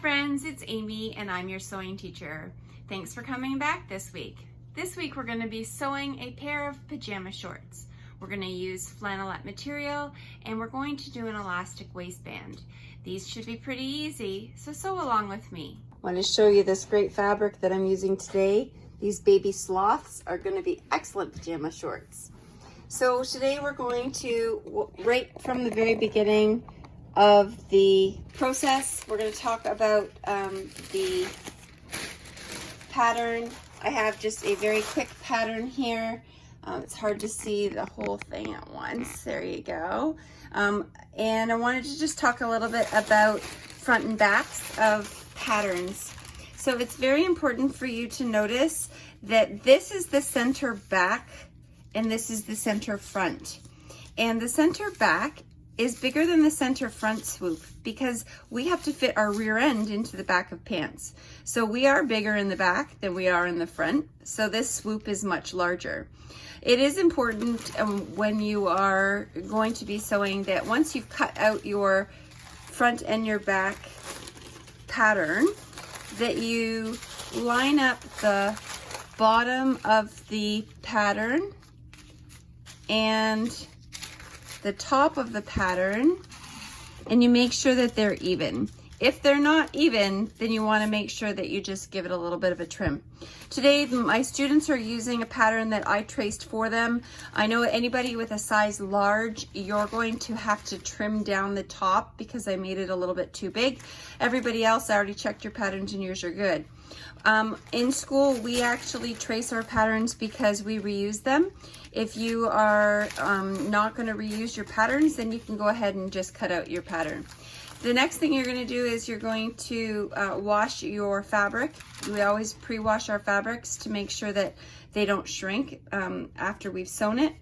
friends, it's Amy and I'm your sewing teacher. Thanks for coming back this week. This week we're going to be sewing a pair of pajama shorts. We're going to use flannelette material and we're going to do an elastic waistband. These should be pretty easy, so sew along with me. I want to show you this great fabric that I'm using today. These baby sloths are going to be excellent pajama shorts. So today we're going to, right from the very beginning of the process, we're going to talk about the pattern. I have just a very quick pattern here. It's hard to see the whole thing at once. There you go. And I wanted to just talk a little bit about front and backs of patterns. So it's very important for you to notice that this is the center back and this is the center front. And the center back is bigger than the center front swoop because we have to fit our rear end into the back of pants. So we are bigger in the back than we are in the front. So this swoop is much larger. It is important when you are going to be sewing that once you've cut out your front and your back pattern, that you line up the bottom of the pattern and the top of the pattern, and you make sure that they're even. If they're not even, then you want to make sure that you just give it a little bit of a trim. Today, my students are using a pattern that I traced for them. I know anybody with a size large, you're going to have to trim down the top because I made it a little bit too big. Everybody else, I already checked your patterns and yours are good. In school, we actually trace our patterns because we reuse them. If you are not going to reuse your patterns, then you can go ahead and just cut out your pattern. The next thing you're going to do is you're going to wash your fabric. We always pre-wash our fabrics to make sure that they don't shrink after we've sewn it.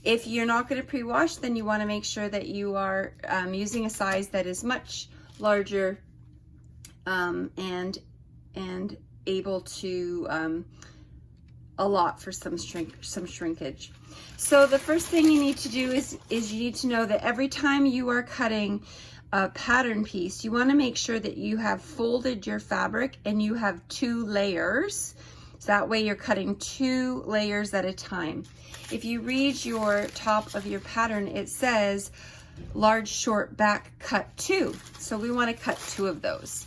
If you're not going to pre-wash, then you want to make sure that you are using a size that is much larger and able to allot for some shrinkage. So the first thing you need to do is you need to know that every time you are cutting a pattern piece, you want to make sure that you have folded your fabric and you have 2 layers. So that way you're cutting 2 layers at a time. If you read your top of your pattern, it says large short back cut 2. So we want to cut 2 of those.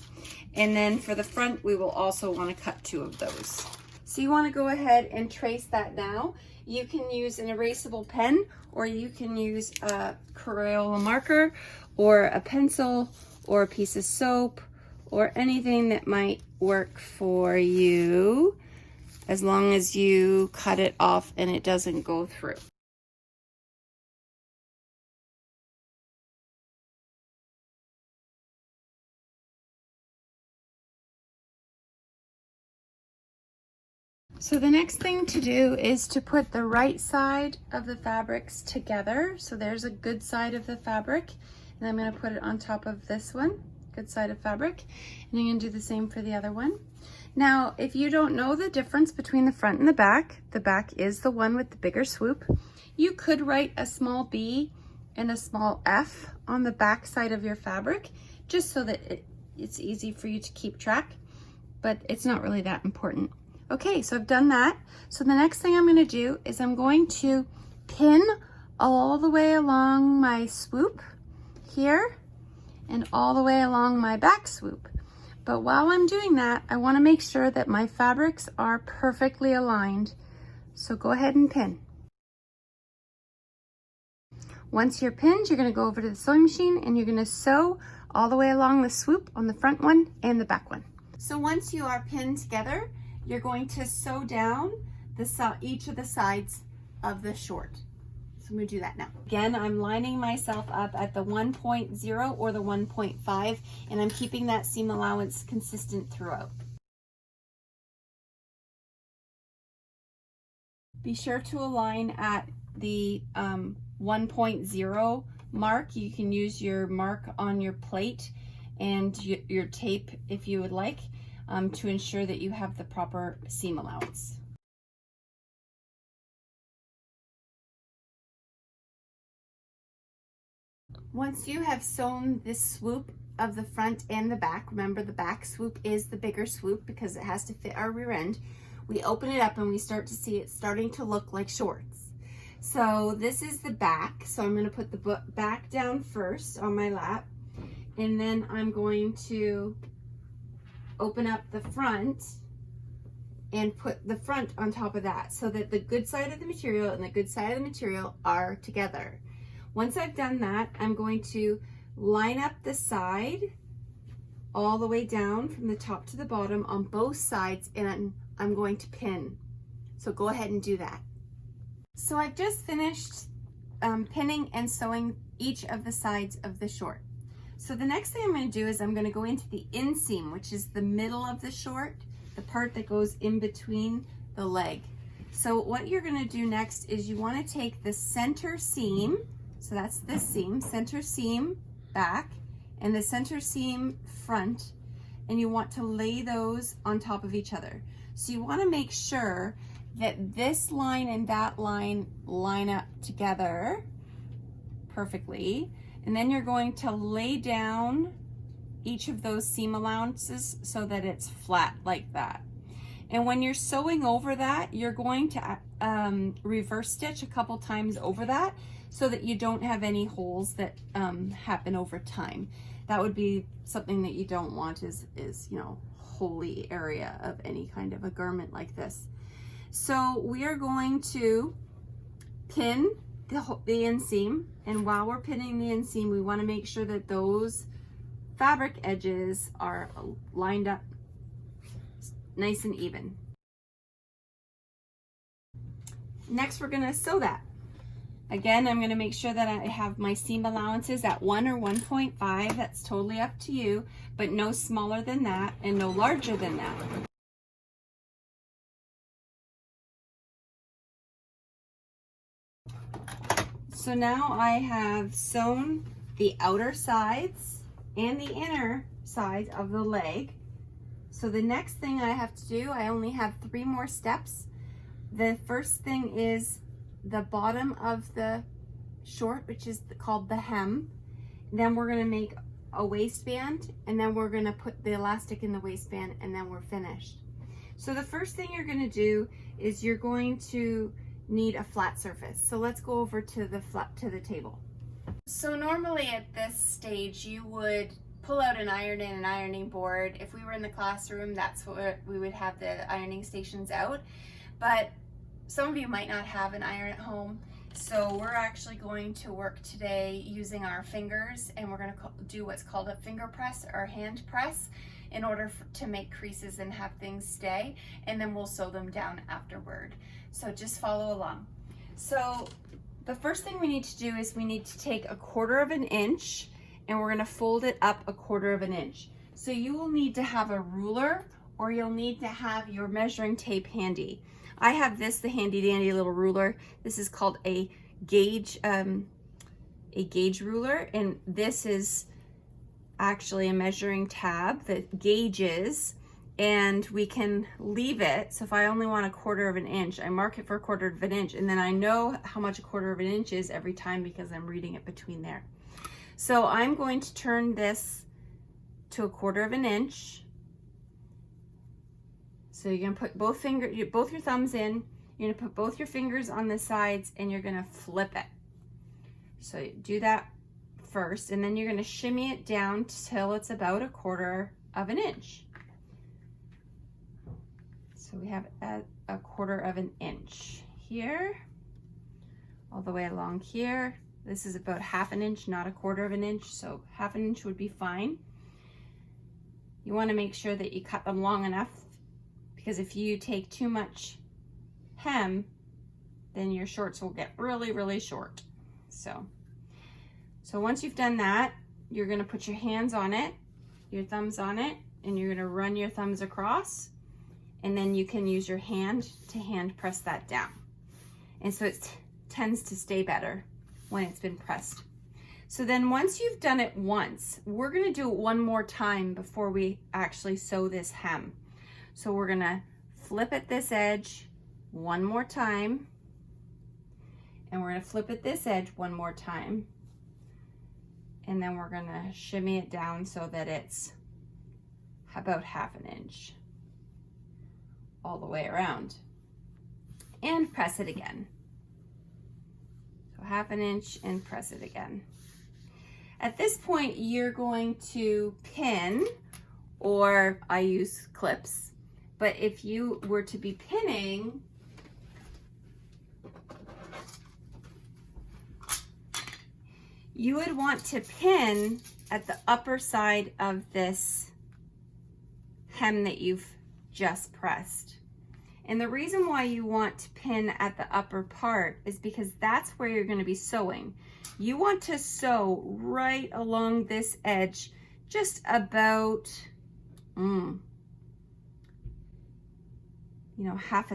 And then for the front, we will also want to cut 2 of those. So you want to go ahead and trace that now. You can use an erasable pen, or you can use a Crayola marker, or a pencil, or a piece of soap, or anything that might work for you, as long as you cut it off and it doesn't go through. So the next thing to do is to put the right side of the fabrics together. So there's a good side of the fabric, and I'm going to put it on top of this one, good side of fabric, and I'm going to do the same for the other one. Now, if you don't know the difference between the front and the back is the one with the bigger swoop. You could write a small B and a small F on the back side of your fabric, just so that it's easy for you to keep track, but it's not really that important. Okay, so I've done that. So the next thing I'm going to do is I'm going to pin all the way along my swoop here and all the way along my back swoop. But while I'm doing that, I want to make sure that my fabrics are perfectly aligned. So go ahead and pin. Once you're pinned, you're going to go over to the sewing machine and you're going to sew all the way along the swoop on the front one and the back one. So once you are pinned together, you're going to sew down each of the sides of the short. So I'm going to do that now. Again, I'm lining myself up at the 1.0 or the 1.5, and I'm keeping that seam allowance consistent throughout. Be sure to align at the 1.0 mark. You can use your mark on your plate and your tape if you would like, to ensure that you have the proper seam allowance. Once you have sewn this swoop of the front and the back. Remember, the back swoop is the bigger swoop because it has to fit our rear end. We open it up and we start to see it starting to look like shorts. So this is the back. So I'm going to put the back down first on my lap, and then I'm going to open up the front and put the front on top of that so that the good side of the material and the good side of the material are together. Once I've done that, I'm going to line up the side all the way down from the top to the bottom on both sides, and I'm going to pin. So go ahead and do that. So I've just finished pinning and sewing each of the sides of the short. So the next thing I'm going to do is I'm going to go into the inseam, which is the middle of the short, the part that goes in between the leg. So what you're going to do next is you want to take the center seam, so that's this seam, center seam back, and the center seam front, and you want to lay those on top of each other. So you want to make sure that this line and that line line up together perfectly, and then you're going to lay down each of those seam allowances so that it's flat like that. And when you're sewing over that, you're going to reverse stitch a couple times over that so that you don't have any holes that happen over time. That would be something that you don't want, is you know, holy area of any kind of a garment like this. So we are going to pin the inseam, and while we're pinning the inseam, we want to make sure that those fabric edges are lined up nice and even. Next, we're going to sew that. Again, I'm going to make sure that I have my seam allowances at 1 or 1.5. That's totally up to you, but no smaller than that and no larger than that. So now I have sewn the outer sides and the inner side of the leg. So the next thing I have to do, I only have 3 more steps. The first thing is the bottom of the short, which is called the hem. Then we're going to make a waistband, and then we're going to put the elastic in the waistband, and then we're finished. So the first thing you're going to do is you're going to need a flat surface. So let's go over to the table. So normally at this stage you would pull out an iron and an ironing board. If we were in the classroom, that's what we would have, the ironing stations out. But some of you might not have an iron at home, so we're actually going to work today using our fingers, and we're going to do what's called a finger press or hand press in order to make creases and have things stay, and then we'll sew them down afterward. So just follow along. So the first thing we need to do is we need to take 1/4 inch, and we're going to fold it up 1/4 inch. So you will need to have a ruler, or you'll need to have your measuring tape handy. I have this, the handy dandy little ruler. This is called a gauge ruler, and this is actually a measuring tab that gauges, and we can leave it. So if I only want 1/4 inch, I mark it for 1/4 inch, and then I know how much 1/4 inch is every time because I'm reading it between there. So I'm going to turn this to 1/4 inch. So you're gonna put both your thumbs in, you're gonna put both your fingers on the sides, and you're gonna flip it. So do that first, and then you're gonna shimmy it down till it's about 1/4 inch. So we have at 1/4 inch here, all the way along here. This is about 1/2 inch, not 1/4 inch, so 1/2 inch would be fine. You wanna make sure that you cut them long enough, because if you take too much hem, then your shorts will get really, really short. So once you've done that, you're gonna put your hands on it, your thumbs on it, and you're gonna run your thumbs across, and then you can use your hand to hand press that down. And so it tends to stay better when it's been pressed. So then once you've done it once, we're gonna do it one more time before we actually sew this hem. So we're gonna flip at this edge one more time, and we're gonna flip at this edge one more time, and then we're gonna shimmy it down so that it's about 1/2 inch all the way around, and press it again. So 1/2 inch and press it again. At this point, you're going to pin, or I use clips, but if you were to be pinning, you would want to pin at the upper side of this hem that you've just pressed. And the reason why you want to pin at the upper part is because that's where you're going to be sewing. You want to sew right along this edge, just about, 1/2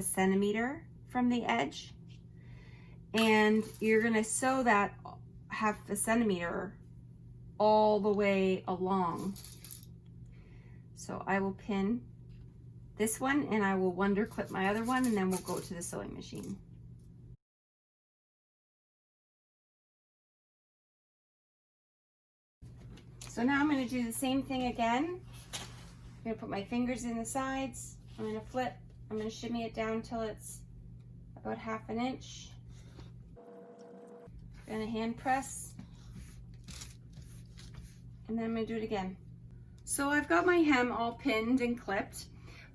centimeter from the edge. And you're going to sew that 1/2 centimeter all the way along. So I will pin this one, and I will wonder clip my other one, and then we'll go to the sewing machine. So now I'm going to do the same thing again. I'm going to put my fingers in the sides. I'm going to flip. I'm going to shimmy it down till it's about 1/2 inch. I'm going to hand press, and then I'm going to do it again. So I've got my hem all pinned and clipped,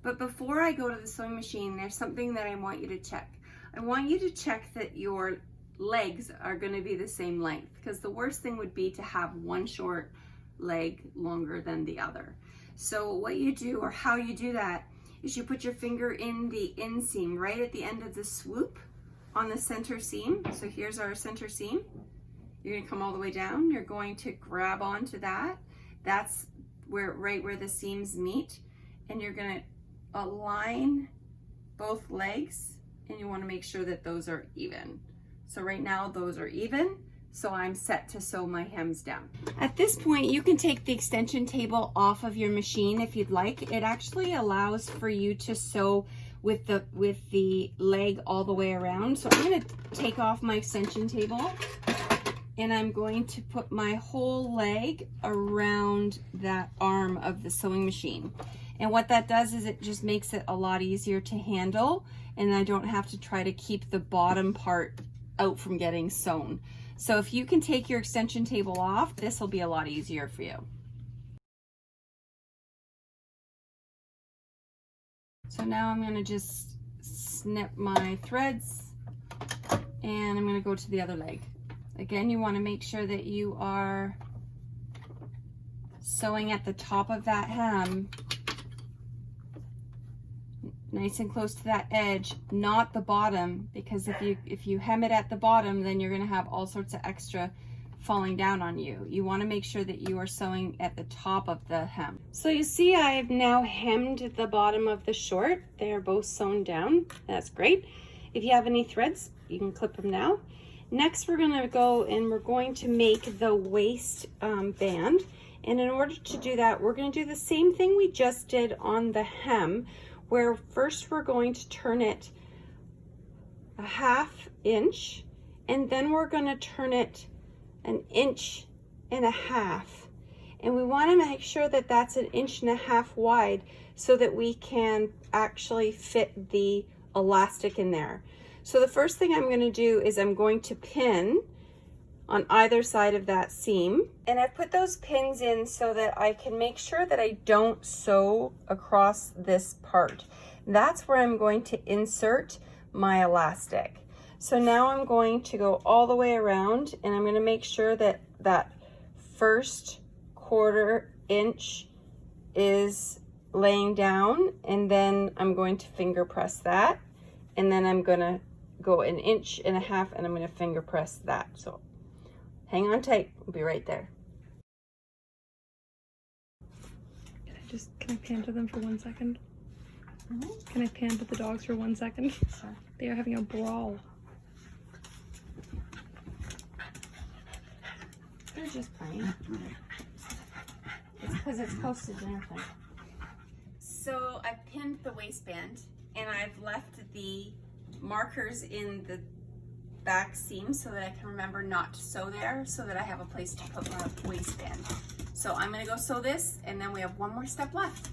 but before I go to the sewing machine, there's something that I want you to check. I want you to check that your legs are going to be the same length, because the worst thing would be to have one short leg longer than the other. So what you do, or how you do that, is you put your finger in the inseam right at the end of the swoop on the center seam. So here's our center seam. You're going to come all the way down. You're going to grab onto that. That's right where the seams meet, and you're going to align both legs, and you want to make sure that those are even. So right now those are even, so I'm set to sew my hems down. At this point, you can take the extension table off of your machine if you'd like. It actually allows for you to sew with the leg all the way around. So I'm going to take off my extension table, and I'm going to put my whole leg around that arm of the sewing machine. And what that does is it just makes it a lot easier to handle, and I don't have to try to keep the bottom part out from getting sewn. So if you can take your extension table off, this will be a lot easier for you. So now I'm going to just snip my threads, and I'm going to go to the other leg. Again, you want to make sure that you are sewing at the top of that hem, nice and close to that edge, not the bottom, because if you hem it at the bottom, then you're going to have all sorts of extra falling down on you. You want to make sure that you are sewing at the top of the hem. So you see I've now hemmed the bottom of the short. They are both sewn down. That's great. If you have any threads, you can clip them now. Next, we're going to go and we're going to make the waist band. And in order to do that, we're going to do the same thing we just did on the hem, where first we're going to turn it 1/2 inch, and then we're going to turn it 1.5 inches. And we want to make sure that that's 1.5 inches wide so that we can actually fit the elastic in there. So the first thing I'm going to do is I'm going to pin on either side of that seam. And I've put those pins in so that I can make sure that I don't sew across this part. That's where I'm going to insert my elastic. So now I'm going to go all the way around, and I'm going to make sure that that first 1/4 inch is laying down, and then I'm going to finger press that, and then I'm going to go 1.5 inches, and I'm going to finger press that. So hang on tight, we'll be right there. Can I pan to them for 1 second? Mm-hmm. Can I pan to the dogs for 1 second? Sure. They are having a brawl. They're just playing. It's because it's close to dinner time. So I've pinned the waistband, and I've left the markers in the back seam so that I can remember not to sew there, so that I have a place to put my waistband. So I'm gonna go sew this, and then we have one more step left.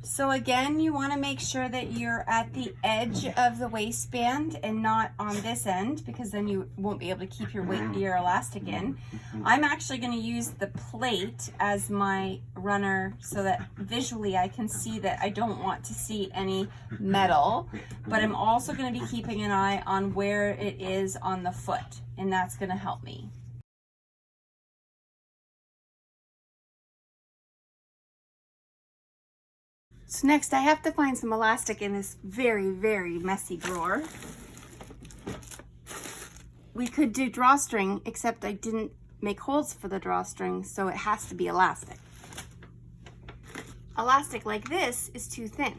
So again, you want to make sure that you're at the edge of the waistband and not on this end, because then you won't be able to keep your elastic in. I'm actually going to use the plate as my runner so that visually I can see that I don't want to see any metal, but I'm also going to be keeping an eye on where it is on the foot, and that's going to help me. So next I have to find some elastic in this very, very messy drawer. We could do drawstring, except I didn't make holes for the drawstring, so it has to be elastic. Elastic like this is too thin.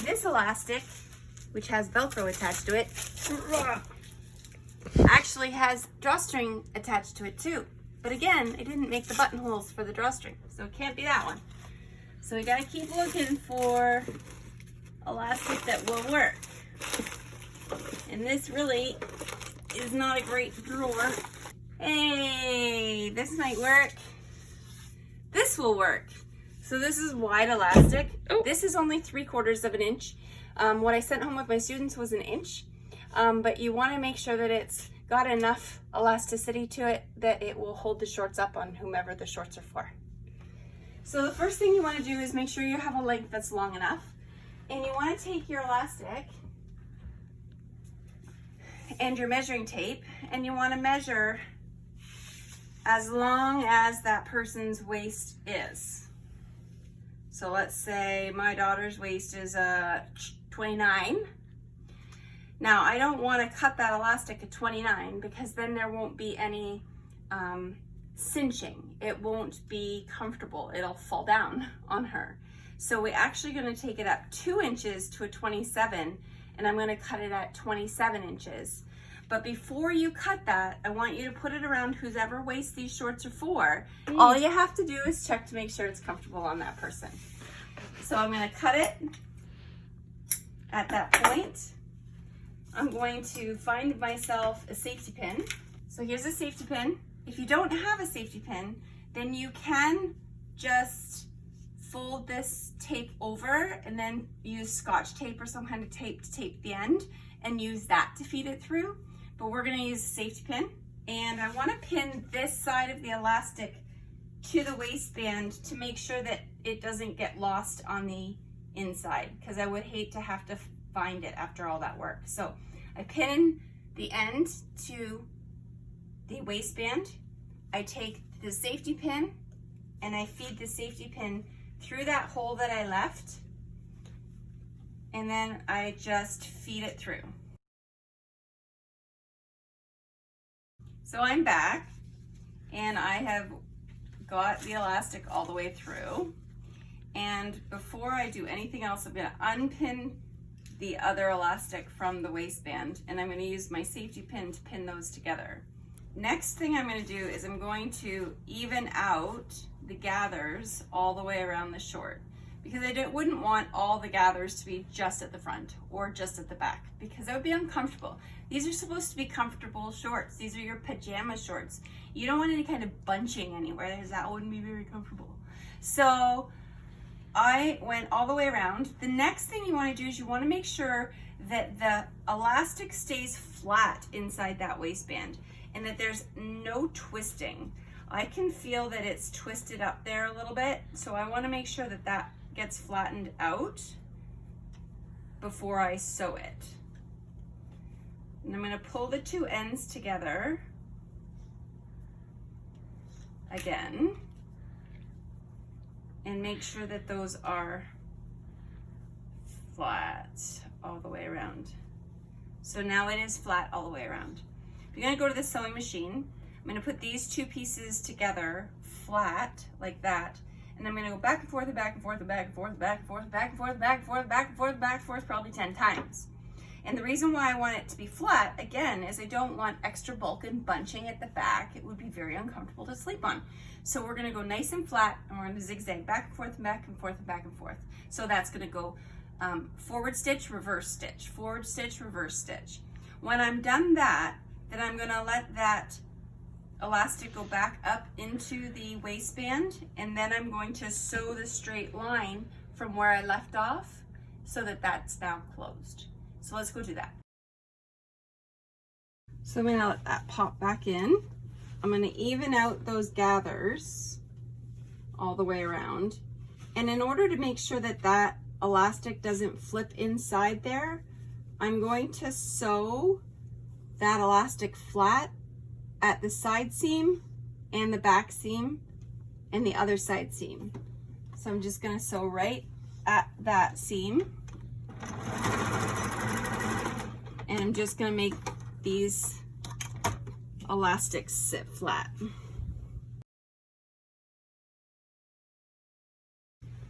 This elastic, which has Velcro attached to it, actually has drawstring attached to it too. But again, I didn't make the buttonholes for the drawstring, so it can't be that one. So we gotta keep looking for elastic that will work. And this really is not a great drawer. Hey, this might work. This will work. So this is wide elastic. Oh. This is only 3/4 of an inch. What I sent home with my students was 1 inch. But you wanna make sure that it's got enough elasticity to it that it will hold the shorts up on whomever the shorts are for. So the first thing you want to do is make sure you have a length that's long enough, and you want to take your elastic and your measuring tape, and you want to measure as long as that person's waist is. So let's say my daughter's waist is 29. Now, I don't want to cut that elastic at 29 because then there won't be any cinching. It won't be comfortable. It'll fall down on her. So we're actually going to take it up 2 inches to a 27, and I'm going to cut it at 27 inches. But before you cut that, I want you to put it around whoever waist these shorts are for. All you have to do is check to make sure it's comfortable on that person. So I'm going to cut it at that point. I'm going to find myself a safety pin. So here's a safety pin. If you don't have a safety pin, then you can just fold this tape over and then use Scotch tape or some kind of tape to tape the end and use that to feed it through. But we're gonna use a safety pin. And I wanna pin this side of the elastic to the waistband to make sure that it doesn't get lost on the inside, because I would hate to have to find it after all that work. So I pin the end to the waistband. I take the safety pin and I feed the safety pin through that hole that I left, and then I just feed it through. So I'm back and I have got the elastic all the way through. And before I do anything else, I'm gonna unpin the other elastic from the waistband, and I'm going to use my safety pin to pin those together. Next thing I'm going to do is I'm going to even out the gathers all the way around the short, because I wouldn't want all the gathers to be just at the front or just at the back, because that would be uncomfortable. These are supposed to be comfortable shorts. These are your pajama shorts. You don't want any kind of bunching anywhere, because that wouldn't be very comfortable. So I went all the way around. The next thing you want to do is you want to make sure that the elastic stays flat inside that waistband and that there's no twisting. I can feel that it's twisted up there a little bit, so I want to make sure that that gets flattened out before I sew it. And I'm going to pull the 2 ends together again and make sure that those are flat all the way around. So now it is flat all the way around. You're gonna go to the sewing machine. I'm gonna put these 2 pieces together flat like that, and I'm gonna go back and forth and back and forth and back and forth and back and forth and back and forth and back and forth and back and forth and back and forth probably 10 times. And the reason why I want it to be flat, again, is I don't want extra bulk and bunching at the back. It would be very uncomfortable to sleep on. So we're gonna go nice and flat, and we're gonna zigzag back and forth and back and forth and back and forth. So that's gonna go forward stitch, reverse stitch, forward stitch, reverse stitch. When I'm done that, then I'm gonna let that elastic go back up into the waistband, and then I'm going to sew the straight line from where I left off so that that's now closed. So let's go do that. So I'm gonna let that pop back in. I'm gonna even out those gathers all the way around. And in order to make sure that that elastic doesn't flip inside there, I'm going to sew that elastic flat at the side seam and the back seam and the other side seam. So I'm just gonna sew right at that seam. And I'm just gonna make these elastics sit flat.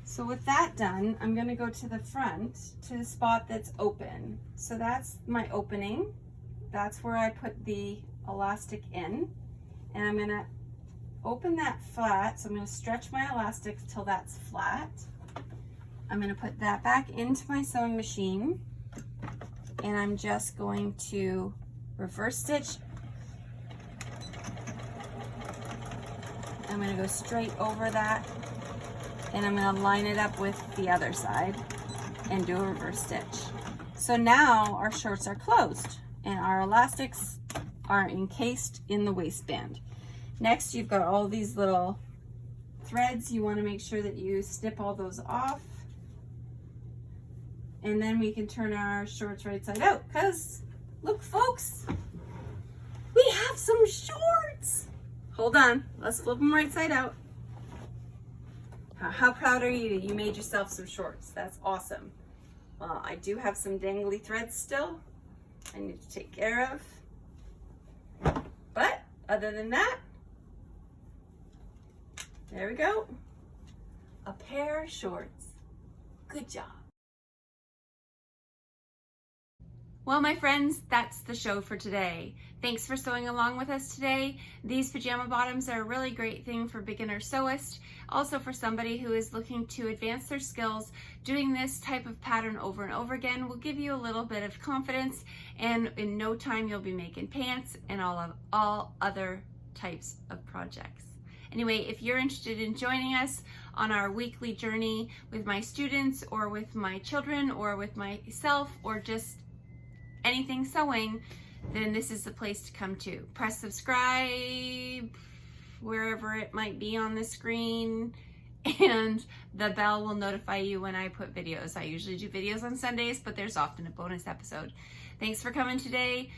So with that done, I'm gonna go to the front, to the spot that's open. So that's my opening. That's where I put the elastic in. And I'm gonna open that flat. So I'm gonna stretch my elastic till that's flat. I'm gonna put that back into my sewing machine. And I'm just going to reverse stitch. I'm gonna go straight over that, and I'm gonna line it up with the other side and do a reverse stitch. So now our shorts are closed and our elastics are encased in the waistband. Next, you've got all these little threads. You wanna make sure that you snip all those off. And then we can turn our shorts right side out, because look folks, we have some shorts. Hold on, let's flip them right side out. How proud are you? You made yourself some shorts. That's awesome. Well, I do have some dangly threads still I need to take care of. But other than that, there we go. A pair of shorts. Good job. Well, my friends, that's the show for today. Thanks for sewing along with us today. These pajama bottoms are a really great thing for beginner sewists. Also for somebody who is looking to advance their skills, doing this type of pattern over and over again will give you a little bit of confidence, and in no time you'll be making pants and all other types of projects. Anyway, if you're interested in joining us on our weekly journey with my students or with my children or with myself or just anything sewing, then this is the place to come to. Press subscribe wherever it might be on the screen, and the bell will notify you when I put videos. I usually do videos on Sundays, but there's often a bonus episode. Thanks for coming today.